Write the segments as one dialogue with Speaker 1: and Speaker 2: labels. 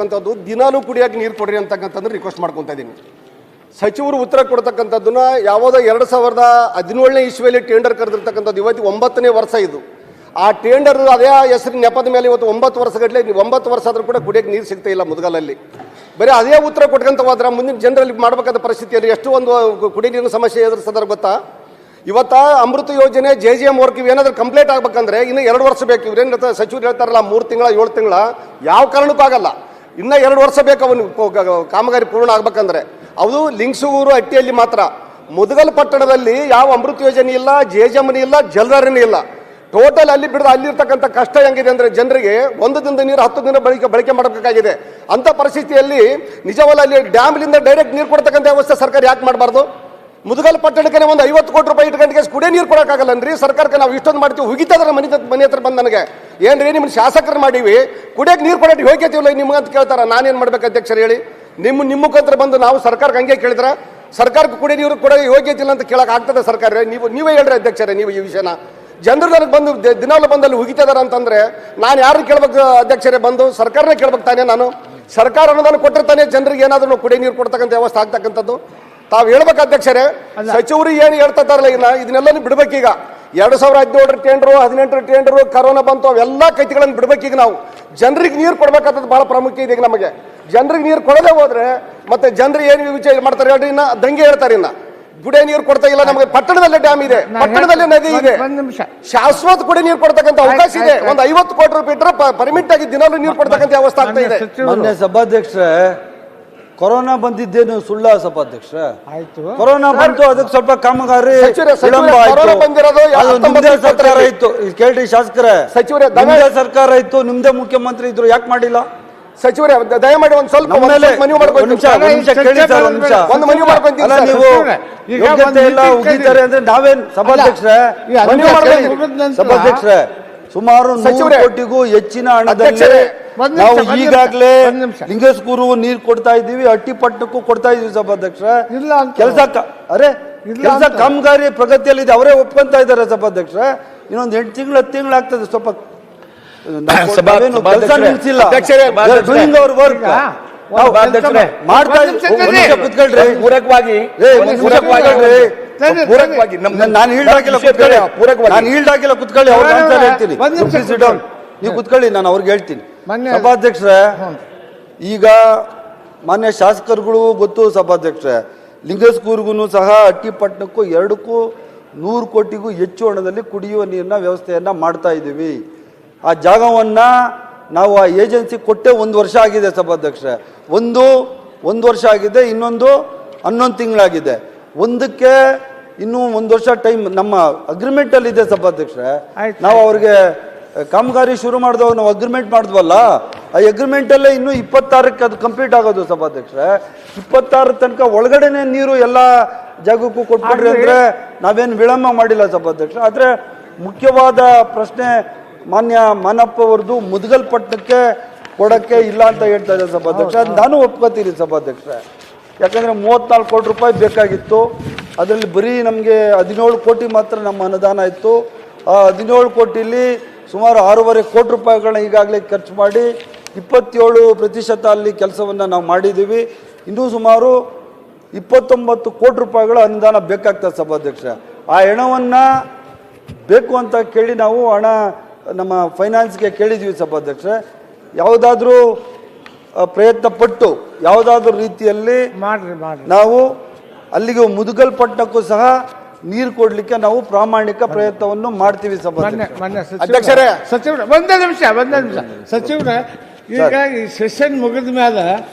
Speaker 1: ಕೊಡ್ತಕ್ಕಂಥದ್ದು ದಿನಾಲೂ ಕುಡಿಯೋಕೆ ನೀರು ಕೊಡ್ರಿ ಅಂತಕ್ಕಂಥದ್ದು ರಿಕ್ವೆಸ್ಟ್ ಮಾಡ್ಕೊತಾ ಇದ್ದೀನಿ. ಸಚಿವರು ಉತ್ತರ ಕೊಡ್ತಕ್ಕಂಥದ್ದನ್ನ ಯಾವುದೋ 2017ನೇ ಇಸ್ವಿಯಲ್ಲಿ ಟೆಂಡರ್ ಕರೆದಿರ್ತಕ್ಕಂಥದ್ದು, ಇವತ್ತು 9ನೇ ವರ್ಷ ಇದು. ಆ ಟೆಂಡರ್ ಅದೇ ಹೆಸರಿನ ನೆಪದ ಮೇಲೆ ಇವತ್ತು 9 ವರ್ಷಗಟ್ಟಲೆ 9 ವರ್ಷ ಆದರೂ ಕೂಡ ಕುಡಿಯೋಕೆ ನೀರು ಸಿಗ್ತಾ ಇಲ್ಲ ಮುದಗಲಲ್ಲಿ. ಬರೀ ಅದೇ ಉತ್ತರ ಕೊಟ್ಕೊಂತ ಹೋದ್ರೆ ಮುಂದಿನ ಜನರಲ್ಲಿ ಮಾಡಬೇಕಾದ ಪರಿಸ್ಥಿತಿಯಲ್ಲಿ ಎಷ್ಟು ಒಂದು ಕುಡಿಯ ನೀರಿನ ಸಮಸ್ಯೆ ಎದುರಿಸಿದ್ರೆ ಗೊತ್ತಾ? ಇವತ್ತ ಅಮೃತ ಯೋಜನೆ JJM ವರ್ಕ್ ಏನಾದರೂ ಕಂಪ್ಲೀಟ್ ಆಗ್ಬೇಕಂದ್ರೆ ಇನ್ನು 2 ವರ್ಷ ಬೇಕು. ಇವ್ರೇನು ಸಚಿವರು ಹೇಳ್ತಾರಲ್ಲ 3 ತಿಂಗಳ 7 ತಿಂಗಳ, ಯಾವ ಕಾರಣಕ್ಕೂ ಆಗಲ್ಲ. ಇನ್ನು 2 ವರ್ಷ ಬೇಕು ಅವನು ಕಾಮಗಾರಿ ಪೂರ್ಣ ಆಗ್ಬೇಕಂದ್ರೆ. ಅದು ಲಿಂಗಸೂರು ಹಟ್ಟಿಯಲ್ಲಿ ಮಾತ್ರ. ಮುದಗಲ್ ಪಟ್ಟಣದಲ್ಲಿ ಯಾವ ಅಮೃತ ಯೋಜನೆ ಇಲ್ಲ, JJM ಇಲ್ಲ, ಜಲಧಾರೆನೇ ಇಲ್ಲ. ಟೋಟಲ್ ಅಲ್ಲಿ ಬಿಡದ ಅಲ್ಲಿರ್ತಕ್ಕಂಥ ಕಷ್ಟ ಹೆಂಗಿದೆ ಅಂದರೆ ಜನರಿಗೆ 1 ದಿನದ ನೀರು 10 ದಿನ ಬಳಕೆ ಮಾಡಬೇಕಾಗಿದೆ. ಅಂಥ ಪರಿಸ್ಥಿತಿಯಲ್ಲಿ ನಿಜವಲ್ಲ ಅಲ್ಲಿ ಡ್ಯಾಮ್ಲಿಂದ ಡೈರೆಕ್ಟ್ ನೀರು ಕೊಡ್ತಕ್ಕಂಥ ವ್ಯವಸ್ಥೆ ಸರ್ಕಾರ ಯಾಕೆ ಮಾಡಬಾರ್ದು? ಮುದಗಲ್ ಪಟ್ಟಣಕ್ಕೆ ಒಂದು 50 ಕೋಟಿ ರೂಪಾಯಿ ಇಟ್ಕೊಂಡ್ಗೆ ಕುಡಿಯೋ ನೀರು ಕೊಡೋಕ್ಕಾಗಲ್ಲನ್ರಿ ಸರ್ಕಾರಕ್ಕೆ. ನಾವು ಇಷ್ಟೊಂದು ಮಾಡ್ತೀವಿ, ಹುಗಿತದ್ರ ಮನೆ ಹತ್ರ ಬಂದು ನನಗೆ ಏನ್ರಿ ನಿಮ್ಮ ಶಾಸಕರು ಮಾಡೀವಿ ಕುಡಿಯೋಕೆ ನೀರು ಕೊಡೋಕೆ ಹೋಗ್ಯತಿಲ್ಲ ನಿಮ್ಗೆ ಅಂತ ಕೇಳ್ತಾರ. ನಾನೇನು ಮಾಡ್ಬೇಕು ಅಧ್ಯಕ್ಷರು ಹೇಳಿ? ನಿಮ್ಮ ಮುಖಾಂತರ ಬಂದು ನಾವು ಸರ್ಕಾರಕ್ಕೆ ಹಂಗೆ ಕೇಳಿದ್ರೆ ಸರ್ಕಾರಕ್ಕೆ ಕುಡಿಯೋ ನೀರು ಕೊಡೋ ಯೋಗ್ಯತೆ ಇಲ್ಲ ಅಂತ ಕೇಳಕ್ಕೆ ಆಗ್ತದೆ ಸರ್ಕಾರ? ನೀವೇ ಹೇಳ್ರಿ ಅಧ್ಯಕ್ಷರೇ, ನೀವು ಈ ವಿಷಯನ ಜನರು ನನಗೆ ಬಂದು ದಿನಾಲು ಬಂದಲ್ಲಿ ಹುಗಿತಿದಾರ ಅಂತಂದ್ರೆ ನಾನು ಯಾರು ಕೇಳ್ಬೇಕು ಅಧ್ಯಕ್ಷರೇ? ಬಂದು ಸರ್ಕಾರನೇ ಕೇಳ್ಬೇಕು ತಾನೇ ನಾನು? ಸರ್ಕಾರ ಅನುದಾನ ಕೊಟ್ಟಿರ್ತಾನೆ ಜನರಿಗೆ ಏನಾದರೂ ಕುಡಿಯೋ ನೀರು ಕೊಡ್ತಕ್ಕಂಥ ವ್ಯವಸ್ಥೆ ಆಗ್ತಕ್ಕಂಥದ್ದು ತಾವು ಹೇಳ್ಬೇಕು ಅಧ್ಯಕ್ಷರೇ. ಸಚಿವರು ಏನು ಹೇಳ್ತಾರಲ್ಲ ಇದನ್ನೆಲ್ಲ ಬಿಡ್ಬೇಕೀಗ. 2017 ಟೆಂಡರು, 18 ಟೆಂಡರು, ಕರೋನಾ ಬಂತು, ಅವೆಲ್ಲ ಕೈತಿಗಳನ್ನು ಬಿಡ್ಬೇಕೀಗ. ನಾವು ಜನರಿಗೆ ನೀರು ಕೊಡ್ಬೇಕಾದದ್ದು ಬಹಳ ಪ್ರಾಮುಖ್ಯ ಇದೆ ಈಗ ನಮಗೆ. ಜನರಿಗೆ ನೀರು ಕೊಡದೆ ಹೋದ್ರೆ ಮತ್ತೆ ಜನರು ಏನು ವಿಚಾರ ಮಾಡ್ತಾರೆ ಹೇಳ್ರಿ? ಇನ್ನ ದಂಗೆ ಹೇಳ್ತಾರೆ. ಇನ್ನ ಕುಡಿಯೋ ನೀರು ಕೊಡ್ತಾ ಇಲ್ಲ ನಮಗೆ. ಪಟ್ಟಣದಲ್ಲೇ ಡ್ಯಾಮ್ ಇದೆ, ಪಟ್ಟಣದಲ್ಲೇ ನದಿ ಇದೆ, ಶಾಶ್ವತ ಕುಡಿಯೋ ನೀರು ಕೊಡ್ತಕ್ಕಂಥ ಅವಕಾಶ ಇದೆ. ಒಂದು 50 ಕೋಟಿ ರೂಪಾಯಿ ಇಟ್ಟರೆ ಪರ್ಮಿಟ್ ಆಗಿ ದಿನಾಲೂ ನೀರು ಕೊಡ್ತಕ್ಕಂಥ ವ್ಯವಸ್ಥೆ ಆಗ್ತಾ ಇದೆ.
Speaker 2: ಮೊನ್ನೆ ಸಭಾಧ್ಯಕ್ಷರೇ ಕೊರೋನಾ ಬಂದಿದ್ದೇನು ಸುಳ್ಳ ಸಭಾಧ್ಯಕ್ಷರೇ? ಕೊರೋನಾ ಬಂತು, ಅದಕ್ಕೆ ಸ್ವಲ್ಪ ಕಾಮಗಾರಿ ವಿಳಂಬ ಆಯ್ತು. ನಿಮ್ದೇ ಸರ್ಕಾರ ಇತ್ತು, ಕೇಳ್ರಿ ಶಾಸಕರೇ, ನಿಮ್ದೇ ಸರ್ಕಾರ ಇತ್ತು, ನಿಮ್ದೇ ಮುಖ್ಯಮಂತ್ರಿ ಇದ್ರು, ಯಾಕೆ ಮಾಡಿಲ್ಲ?
Speaker 1: ಸಚಿವರೇ ದಯಮಾಡಿ ಒಂದು ಸ್ವಲ್ಪ ನೀವು
Speaker 2: ಯೋಗ್ಯತೆ ಇಲ್ಲ ಉಗಿತಾರೆ ಅಂದ್ರೆ ನಾವೇನ್ ಸಭಾಧ್ಯಕ್ಷರೇ? ಸಭಾಧ್ಯಕ್ಷರೇ ಸುಮಾರು 100 ಕೋಟಿಗೂ ಹೆಚ್ಚಿನ ಹಣದಲ್ಲಿ ನಾವು ಈಗಾಗಲೇ ಲಿಂಗಸ್ಗೂರು ನೀರು ಕೊಡ್ತಾ ಇದ್ದೀವಿ, ಹಟ್ಟಿಪಟ್ಟಣಕ್ಕೂ ಕೊಡ್ತಾ ಇದೀವಿ ಸಭಾಧ್ಯಕ್ಷರೇ. ಕೆಲಸ ಕಾಮಗಾರಿ ಪ್ರಗತಿಯಲ್ಲಿ ಇದೆ, ಅವರೇ ಒಪ್ಕೊಂತ ಇದ್ದಾರೆ ಸಭಾಧ್ಯಕ್ಷರೇ. ಇನ್ನೊಂದು 8 ತಿಂಗಳು 10 ತಿಂಗಳು ಆಗ್ತದೆ. ಸ್ವಲ್ಪ ಕೆಲಸ ನಿಲ್ಸಿಲ್ಲ, ಡೂಯಿಂಗ್ ಅವರ್ ವರ್ಕ್ ಮಾಡ್ತಾ ಕುತ್ಕೊಳ್ರಿ. ನಾನು ಈಲ್ಡಾಗಿಲ್ಲ ಕುತ್ಕೊಳ್ಳಿ, ಅವ್ರಿಗೆ ಆನ್ಸರ್ ಹೇಳ್ತೀನಿ. ನೀವು ಕುತ್ಕೊಳ್ಳಿ, ನಾನು ಅವ್ರಿಗೆ ಹೇಳ್ತೀನಿ. ಸಭಾಧ್ಯಕ್ಷರೇ ಈಗ ಮಾನ್ಯ ಶಾಸಕರುಗಳು ಗೊತ್ತು ಸಭಾಧ್ಯಕ್ಷರೇ, ಲಿಂಗಸ್ಗೂರ್ಗೂ ಸಹ ಹಟ್ಟಿಪಟ್ಟಣಕ್ಕೂ 2ಕ್ಕೂ 100 ಕೋಟಿಗೂ ಹೆಚ್ಚು ಹಣದಲ್ಲಿ ಕುಡಿಯುವ ನೀರಿನ ವ್ಯವಸ್ಥೆಯನ್ನ ಮಾಡ್ತಾ ಇದ್ದೀವಿ. ಆ ಜಾಗವನ್ನ ನಾವು ಆ ಏಜೆನ್ಸಿ ಕೊಟ್ಟೆ 1 ವರ್ಷ ಆಗಿದೆ ಸಭಾಧ್ಯಕ್ಷರೇ. ಒಂದು ವರ್ಷ ಆಗಿದೆ, ಇನ್ನೊಂದು 11 ತಿಂಗಳಾಗಿದೆ. ಒಂದಕ್ಕೆ ಇನ್ನೂ 1 ವರ್ಷ ಟೈಮ್ ನಮ್ಮ ಅಗ್ರಿಮೆಂಟ್ ಅಲ್ಲಿ ಇದೆ ಸಭಾಧ್ಯಕ್ಷರೇ. ನಾವು ಅವ್ರಿಗೆ ಕಾಮಗಾರಿ ಶುರು ಮಾಡಿದವಾಗ ನಾವು ಅಗ್ರಿಮೆಂಟ್ ಮಾಡಿದ್ವಲ್ಲ, ಆ ಅಗ್ರಿಮೆಂಟ್ ಅಲ್ಲೇ ಇನ್ನೂ 26ಕ್ಕೆ ಅದು ಕಂಪ್ಲೀಟ್ ಆಗೋದು ಸಭಾಧ್ಯಕ್ಷರೇ. 26 ತನಕ ಒಳಗಡೆನೆ ನೀರು ಎಲ್ಲ ಜಾಗಕ್ಕೂ ಕೊಟ್ಬಿಡ್ರಿ ಅಂದ್ರೆ ನಾವೇನು ವಿಳಂಬ ಮಾಡಿಲ್ಲ ಸಭಾಧ್ಯಕ್ಷರೇ. ಆದ್ರೆ ಮುಖ್ಯವಾದ ಪ್ರಶ್ನೆ ಮಾನ್ಯ ಮಾನಪ್ಪ ಅವರದು ಮುದಗಲ್ ಪಟ್ಟಣಕ್ಕೆ ಕೊಡಕ್ಕೆ ಇಲ್ಲ ಅಂತ ಹೇಳ್ತಾ ಇದ್ದಾರೆ ಸಭಾಧ್ಯಕ್ಷ. ನಾನು ಒಪ್ಕೋತೀನಿ ಸಭಾಧ್ಯಕ್ಷರೇ, ಯಾಕಂದ್ರೆ 34 ಕೋಟಿ ರೂಪಾಯಿ ಬೇಕಾಗಿತ್ತು. ಅದರಲ್ಲಿ ಬರೀ ನಮಗೆ 17 ಕೋಟಿ ಮಾತ್ರ ನಮ್ಮ ಅನುದಾನ ಇತ್ತು. ಆ 17 ಕೋಟಿಲಿ ಸುಮಾರು 6.5 ಕೋಟಿ ರೂಪಾಯಿಗಳನ್ನ ಈಗಾಗಲೇ ಖರ್ಚು ಮಾಡಿ 27% ಅಲ್ಲಿ ಕೆಲಸವನ್ನು ನಾವು ಮಾಡಿದ್ದೀವಿ. ಇನ್ನೂ ಸುಮಾರು 29 ಕೋಟಿ ರೂಪಾಯಿಗಳ ಅನುದಾನ ಬೇಕಾಗ್ತದೆ ಸಭಾಧ್ಯಕ್ಷ. ಆ ಹಣವನ್ನು ಬೇಕು ಅಂತ ಕೇಳಿ ನಾವು ಹಣ ನಮ್ಮ ಫೈನಾನ್ಸ್ಗೆ ಕೇಳಿದ್ವಿ ಸಭಾಧ್ಯಕ್ಷ. ಯಾವುದಾದ್ರೂ ಪ್ರಯತ್ನ ಪಟ್ಟು ಯಾವುದಾದ್ರೂ ರೀತಿಯಲ್ಲಿ ನಾವು ಅಲ್ಲಿಗೆ ಮುದಗಲ್ ಪಟ್ಟಣಕ್ಕೂ ಸಹ ನೀರು ಕೊಡ್ಲಿಕ್ಕೆ ನಾವು ಪ್ರಾಮಾಣಿಕ ಪ್ರಯತ್ನವನ್ನು ಮಾಡ್ತೀವಿ
Speaker 3: ಅಧ್ಯಕ್ಷರೇ. ಸಚಿವರೇ ಒಂದೇ ನಿಮಿಷ ಸಚಿವರೇ, ಈಗ ಈ ಸೆಷನ್ ಮುಗಿದ ಮೇಲೆ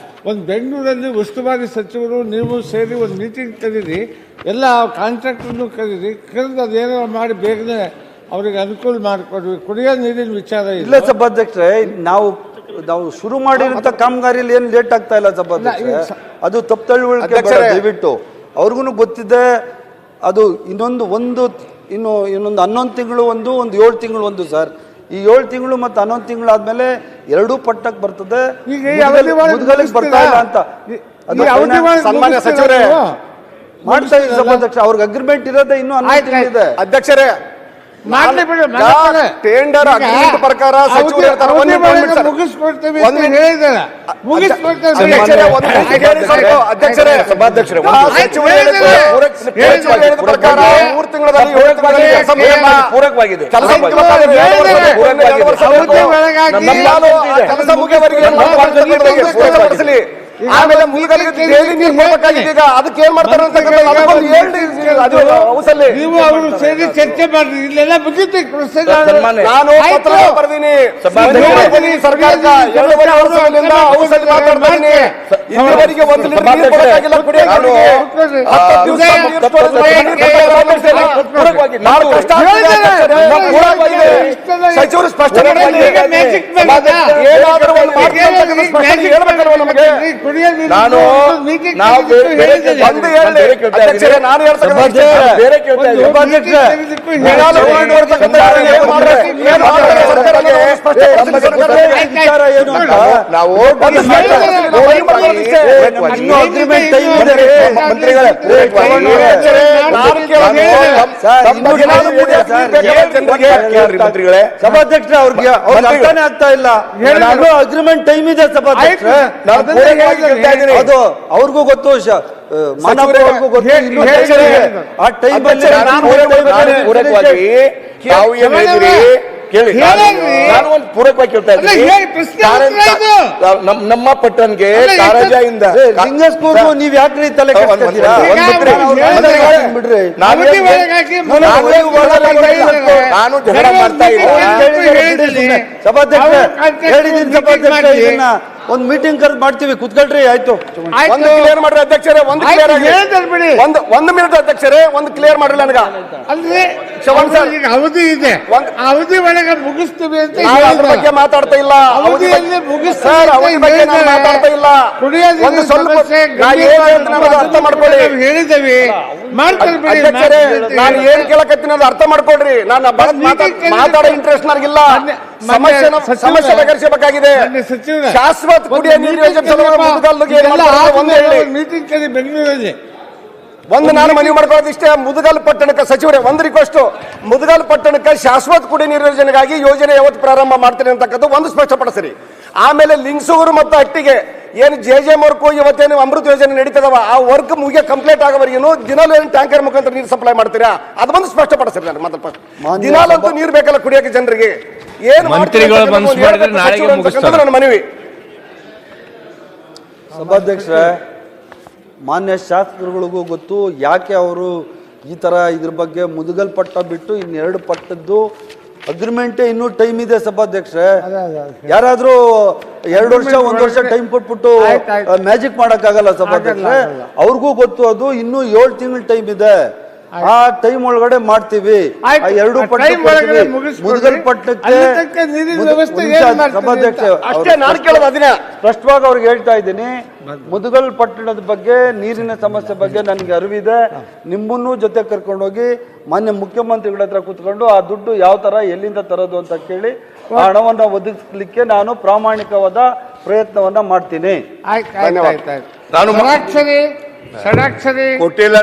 Speaker 3: ಒಂದು ಬೆಂಗಳೂರಲ್ಲಿ ಉಸ್ತುವಾರಿ ಸಚಿವರು ನೀವು ಸೇರಿ ಒಂದು ಮೀಟಿಂಗ್ ಕರೀರಿ, ಎಲ್ಲ ಕಾಂಟ್ರಾಕ್ಟರ್ನು ಕರೀರಿ, ಕರೆದು ಅದೇನೋ ಮಾಡಿ ಬೇಗನೆ ಅವರಿಗೆ ಅನುಕೂಲ ಮಾಡಿಕೊಡ್ವಿ. ಕುಡಿಯೋ ನೀರಿನ ವಿಚಾರ ಇಲ್ಲ
Speaker 2: ಸಭಾಧ್ಯಕ್ಷರೇ. ನಾವು ಶುರು ಮಾಡಿರುವಂತ ಕಾಮಗಾರಿಯಲ್ಲಿ ಏನು ಲೇಟ್ ಆಗ್ತಾ ಇಲ್ಲ ಸಭಾಧ್ಯಕ್ಷ. ಅದು ತಪ್ಪು ತಿಳುವಳಿಕೆ ದಯವಿಟ್ಟು ಅವ್ರಿಗೂ ಗೊತ್ತಿದೆ. ಅದು ಇನ್ನೊಂದು 11 ತಿಂಗಳು ಒಂದು 7 ತಿಂಗಳು ಒಂದು ಸರ್. ಈ 7 ತಿಂಗಳು ಮತ್ತು 11 ತಿಂಗಳು ಆದ್ಮೇಲೆ 2 ಪಟ್ಟಕ್ಕೆ ಬರ್ತದೆ, ಮುದ್ಗಲಿಗೆ ಬರ್ತಾ ಇಲ್ಲ ಅಂತ
Speaker 1: ಸನ್ಮಾನ್ಯ ಸಚಿವರೇ
Speaker 2: ಮಾಡ್ತಾ ಇದ್ದೀವಿ ಸಭಾಧ್ಯಕ್ಷ. ಅವ್ರಿಗೆ ಅಗ್ರಿಮೆಂಟ್ ಇರೋದೇ ಇನ್ನೂ 11 ತಿಂಗಳಿದೆ
Speaker 1: ಅಧ್ಯಕ್ಷರೇ.
Speaker 3: ಮಾಡ್ಲಿ ಬಿಡು, ಮಾಡ್ತಾರೆ.
Speaker 1: ಟೆಂಡರ್
Speaker 3: ಈಗ
Speaker 1: ಅಗ್ರಿಮೆಂಟ್ ಪ್ರಕಾರ ಸಚಿವರು ಹೇಳ್ತಾರೆ,
Speaker 3: ಅವಧಿ
Speaker 1: ಒಂದು ನಿಮಿಷ
Speaker 3: ಒಳಗೆ
Speaker 1: ಸರ್.
Speaker 3: ಮುಗಿಸ್ಕೊಡ್ತೇವೆ
Speaker 1: ಒಂದು
Speaker 3: ಅಂತ ಹೇಳಿದಾರೆ. ಮುಗಿಸ್ಕೊಡ್ತೇವೆ.
Speaker 1: ಅಧ್ಯಕ್ಷರೇ, ಒಂದು ನಿಮಿಷ ಕೇಳಿ ಸ್ವಲ್ಪ. ಅಧ್ಯಕ್ಷರೇ,
Speaker 4: ಸಭಾಧ್ಯಕ್ಷರೇ,
Speaker 1: ಆ ಸಚಿವರು ಹೇಳಿದ ಪ್ರಕಾರ 3 ತಿಂಗಳಲ್ಲಿ 7 ತಿಂಗಳಲ್ಲಿ ಕೆಲಸ ಮುಗಿಯಲ್ಲ.
Speaker 4: ಪೂರಕವಾಗಿದೆ.
Speaker 1: ಕೆಲಸ ಮುಗಿಬೇಕಾದ್ರೆ 2 ವರ್ಷ ಬೇಕು.
Speaker 3: ಅವಧಿ ಒಳಗಾಗಿ
Speaker 1: ನಾನು ಆ ಕೆಲಸ ಮುಗಿಯವರೆಗೆ ಏನು ಮಾಡ್ಬೇಕು ಸ್ಪಷ್ಟಪಡಿಸಲಿ. ಆಮೇಲೆ ಮುಳುಗಲಿಗೆ ಡೈಲಿ ನೀರು ಕೊಡಬೇಕಾಗಿದೆ. ಈಗ ಅದಕ್ಕೆ ಏನ್ ಮಾಡ್ತಾರೆ ಅಂತಕ್ಕಂಥ ಅದಕ್ಕೊಂದು ಹೇಳಿ ಅದು ಹೌಸಲ್ಲಿ
Speaker 3: ನೀವು ಅವರು ಸೇರಿ ಚರ್ಚೆ ಮಾಡ್ರಿ. ಇಲ್ಲೆಲ್ಲ ಮುಗಿತು
Speaker 4: ಸನ್ಮಾನ್ಯ.
Speaker 1: ನಾನು ಪತ್ರ ಬರೆದೀನಿ ಸರ್ಕಾರಕ್ಕೆ 2.5 ವರ್ಷಗಳಿಂದ ಹೌಸಲ್ಲಿ ಮಾತಾಡ್ತಾ ಇದೀನಿ. ಇಲ್ಲಿವರೆಗೆ 1 ಲೀಟರ್ ನೀರು ಕೊಡಕ್ಕಾಗಿಲ್ಲ ಕುಡಿಯೋಕೆ. 10 ದಿವಸ ನೀರು ಪೂರಕವಾಗಿ ನಾವು ಕಷ್ಟ ಪೂರಕವಾಗಿದೆ. ಸಚಿವರು ಸ್ಪಷ್ಟನೆ ಮಾಡಿ ಏನಾದರೂ ಒಂದು ಮಾತುಕತೆ ಸ್ಪಷ್ಟನೆ ಹೇಳ್ಬೇಕಲ್ವ ನಮಗೆ.
Speaker 4: ನಾನು ನಾವು
Speaker 1: ಒಂದು ಹೇಳಿ ಅಧ್ಯಕ್ಷರೇ, ನಾನು ಹೇಳ್ತಕ್ಕಂಥ
Speaker 4: ಬೇರೆ ಕೇಳ್ತಾ ಇದ್ದೀನಿ. ನಾವು
Speaker 2: ಇನ್ನೂ ಅಗ್ರಿಮೆಂಟ್ ಟೈಮ್ ಇದೆ ರೀ.
Speaker 4: ಮಂತ್ರಿಗಳೇ, ಮಂತ್ರಿಗಳೇ,
Speaker 2: ಸಭಾಧ್ಯಕ್ಷ ಅವ್ರಿಗೆ ಅರ್ಥನೇ ಆಗ್ತಾ ಇಲ್ಲ. ನಾನು ಅಗ್ರಿಮೆಂಟ್ ಟೈಮ್ ಇದೆ ಸಭಾಧ್ಯಕ್ಷ. ಅದು ಅವ್ರಿಗೂ ಗೊತ್ತು, ಮಾನವ್ರಿಗೂ ಗೊತ್ತು. ಇನ್ನೂ time ಇದೆ. ಆ ಟೈಮ್ ಅಲ್ಲಿ
Speaker 4: ಪೂರಕವಾಗಿ ತಾವು ಏನ್ ಹೇಳಿದ್ರಿ ಕೇಳಿ. ನಾನು ಒಂದು ಪೂರಕವಾಗಿ ಕೇಳ್ತಾ ಇದ್ದೀನಿ. ನಮ್ಮ ಪಟ್ಟಣಕ್ಕೆ ಕಾರಜಾಯಿಂದ
Speaker 2: ಲಿಂಗಸ್ಕೂರ್ಗೂ ನೀವ್ ಯಾಕ್ರಿ ತಲೆ ಕೆಡ್ಸ್ಕೊತೀರಾ? ಬಿಡ್ರಿ.
Speaker 4: ನಾನು ಜಗಳ ಮಾಡ್ತಾ ಇಲ್ಲ.
Speaker 2: ಸಭಾಧ್ಯಕ್ಷ ಹೇಳಿದೀನಿ ಸಭಾಧ್ಯಕ್ಷ, ಇದನ್ನ ಒಂದ್ ಮೀಟಿಂಗ್ ಕರೆದು ಮಾಡ್ತೀವಿ, ಕುತ್ಕೊಳ್ರಿ. ಆಯ್ತು,
Speaker 1: ಒಂದು ಕ್ಲಿಯರ್ ಮಾಡ್ರಿ ಅಧ್ಯಕ್ಷರೇ. ಒಂದು ಕ್ಲಿಯರ್ ಆಗಿ ಒಂದು ಮಿನಿಟ್ ಅಧ್ಯಕ್ಷರೇ, ಒಂದು ಕ್ಲಿಯರ್ ಮಾಡ್ರಿ ನನಗ.
Speaker 3: ಅಂದ್ರೆ
Speaker 1: ಶ್ರವಣ್ ಸರ್,
Speaker 3: ಈಗ ಅವಧಿ ಇದೆ, ಅವಧಿ ಒಳಗೆ ಮುಗಿಸ್ತೀವಿ ಅಂತ
Speaker 1: ನಾವು ಅದ್ರ ಬಗ್ಗೆ ಮಾತಾಡ್ತಾ ಇಲ್ಲ.
Speaker 3: ಅವಧಿಯಲ್ಲಿ
Speaker 1: ಸರ್, ಅವಧಿ ಬಗ್ಗೆ ನಾನು ಮಾತಾಡ್ತಾ ಇಲ್ಲ. ಒಂದು ಸ್ವಲ್ಪ ನಾ ಏನ್ ಹೇಳ್ತೀನಿ ಅನ್ನೋದು ಅರ್ಥ ಮಾಡ್ಕೊಳ್ಳಿ.
Speaker 3: ಹೇಳಿದ್ದೇವೆ ಮಾಡ್ತಾರೆ ಬಿಡಿ.
Speaker 1: ಅಧ್ಯಕ್ಷರೇ, ನಾನು ಏನ್ ಕೇಳಕತ್ತೀನಿ ಅದು ಅರ್ಥ ಮಾಡ್ಕೊಡ್ರಿ. ನಾನು ಮಾತಾಡೋ ಇಂಟ್ರೆಸ್ಟ್ ನನಗಿಲ್ಲ. ಸಮಸ್ಯೆ ಬಗೆಹರಿಸಬೇಕಾಗಿದೆ. ಶಾಶ್ವತ ಕುಡಿಯ ನೀರು ಯೋಜನೆ ಒಂದು ಹೇಳಿ.
Speaker 3: ಮೀಟಿಂಗ್ ಕರಿ ಬೆಂಗಳೂರಲ್ಲಿ.
Speaker 1: ಒಂದು ನಾನು ಮನವಿ ಮಾಡ್ಕೊಳ್ಳೋದು ಇಷ್ಟೇ, ಮುದಗಲ್ ಪಟ್ಟಣಕ್ಕೆ ಸಚಿವರೇ ಒಂದು ರಿಕ್ವೆಸ್ಟ್. ಮುದಗಲ್ ಪಟ್ಟಣಕ್ಕೆ ಶಾಶ್ವತ ಕುಡಿಯ ನೀರು ಯೋಜನೆಗಾಗಿ ಯೋಜನೆ ಯಾವತ್ತು ಪ್ರಾರಂಭ ಮಾಡ್ತೀನಿ ಅಂತಕ್ಕಂಥ ಒಂದು ಸ್ಪಷ್ಟಪಡಿಸಿರಿ. ಆಮೇಲೆ ಲಿಂಗಸೂರು ಮತ್ತು ಹಟ್ಟಿಗೆ ಏನು JJM ವರ್ಕ್ ಇವತ್ತೇನು ಅಮೃತ ಯೋಜನೆ ನಡೀತದವ, ಆ ವರ್ಕ್ ಮುಗಿಯ ಕಂಪ್ಲೀಟ್ ಆಗೋವರೆಗೂ ದಿನಾಲು ಏನು ಟ್ಯಾಂಕರ್ ಮುಖಾಂತರ ನೀರು ಸಪ್ಲೈ ಮಾಡ್ತೀರಾ ಅದು ಬಂದು ಸ್ಪಷ್ಟಪಡಿಸಿರಿ. ನಾನು ಮಾತ್ರ ದಿನಾಲಂತೂ ನೀರು ಬೇಕಲ್ಲ ಕುಡಿಯೋಕೆ ಜನರಿಗೆ. ಏನು
Speaker 5: ಮಂತ್ರಿಗಳು ಮನಸ್ಸು ಮಾಡಿದ್ರೆ ನಾಳೆಗೆ ಮುಗಿಸ್ತಾರೆ.
Speaker 1: ನನ್ನ ಮನವಿ.
Speaker 2: ಸಭಾಧ್ಯಕ್ಷ, ಮಾನ್ಯ ಶಾಸಕರುಗಳಿಗೂ ಗೊತ್ತು ಯಾಕೆ ಅವರು ಈ ತರ ಇದ್ರ ಬಗ್ಗೆ ಮುದುಗಲ್ ಪಟ್ಟ ಬಿಟ್ಟು ಇನ್ನೆರಡು ಪಟ್ಟದ್ದು ಅಗ್ರಿಮೆಂಟೇ ಇನ್ನೂ ಟೈಮ್ ಇದೆ ಸಭಾಧ್ಯಕ್ಷ. ಯಾರಾದ್ರೂ 2 ವರ್ಷ 1 ವರ್ಷ ಟೈಮ್ ಕೊಟ್ಬಿಟ್ಟು ಮ್ಯಾಜಿಕ್ ಮಾಡಕ್ಕಾಗಲ್ಲ ಸಭಾಧ್ಯಕ್ಷ. ಅವ್ರಿಗೂ ಗೊತ್ತು ಅದು ಇನ್ನೂ 7 ತಿಂಗಳು ಟೈಮ್ ಇದೆ. ಆ ಟೈಮ್ ಒಳಗಡೆ ಮಾಡ್ತೀವಿ. ಎರಡು ಮುದುಗಲ್ ಪಟ್ಟಕ್ಕೆ ಸಭಾಧ್ಯಕ್ಷ
Speaker 1: ಅಷ್ಟೇ ನಾನು ಕೇಳೋದು ಅದನ್ನ
Speaker 2: ಸ್ಪಷ್ಟವಾಗಿ ಅವ್ರಿಗೆ ಹೇಳ್ತಾ ಇದ್ದೀನಿ. ಮುದುಗಲ್ ಪಟ್ಟಣದ ಬಗ್ಗೆ ನೀರಿನ ಸಮಸ್ಯೆ ಬಗ್ಗೆ ನನಗೆ ಅರಿವಿದೆ. ನಿಮ್ಮನ್ನೂ ಜೊತೆ ಕರ್ಕೊಂಡೋಗಿ ಮಾನ್ಯ ಮುಖ್ಯಮಂತ್ರಿಗಳ ಹತ್ರ ಕೂತ್ಕೊಂಡು ಆ ದುಡ್ಡು ಯಾವ ತರ ಎಲ್ಲಿಂದ ತರೋದು ಅಂತ ಕೇಳಿ ಆ ಹಣವನ್ನ ಒದಗಿಸ್ಲಿಕ್ಕೆ ನಾನು ಪ್ರಾಮಾಣಿಕವಾದ ಪ್ರಯತ್ನವನ್ನ ಮಾಡ್ತೀನಿ.
Speaker 3: ಷಡಾಕ್ಷರಿ
Speaker 4: ಕೊಟ್ಟಿಲ್ಲ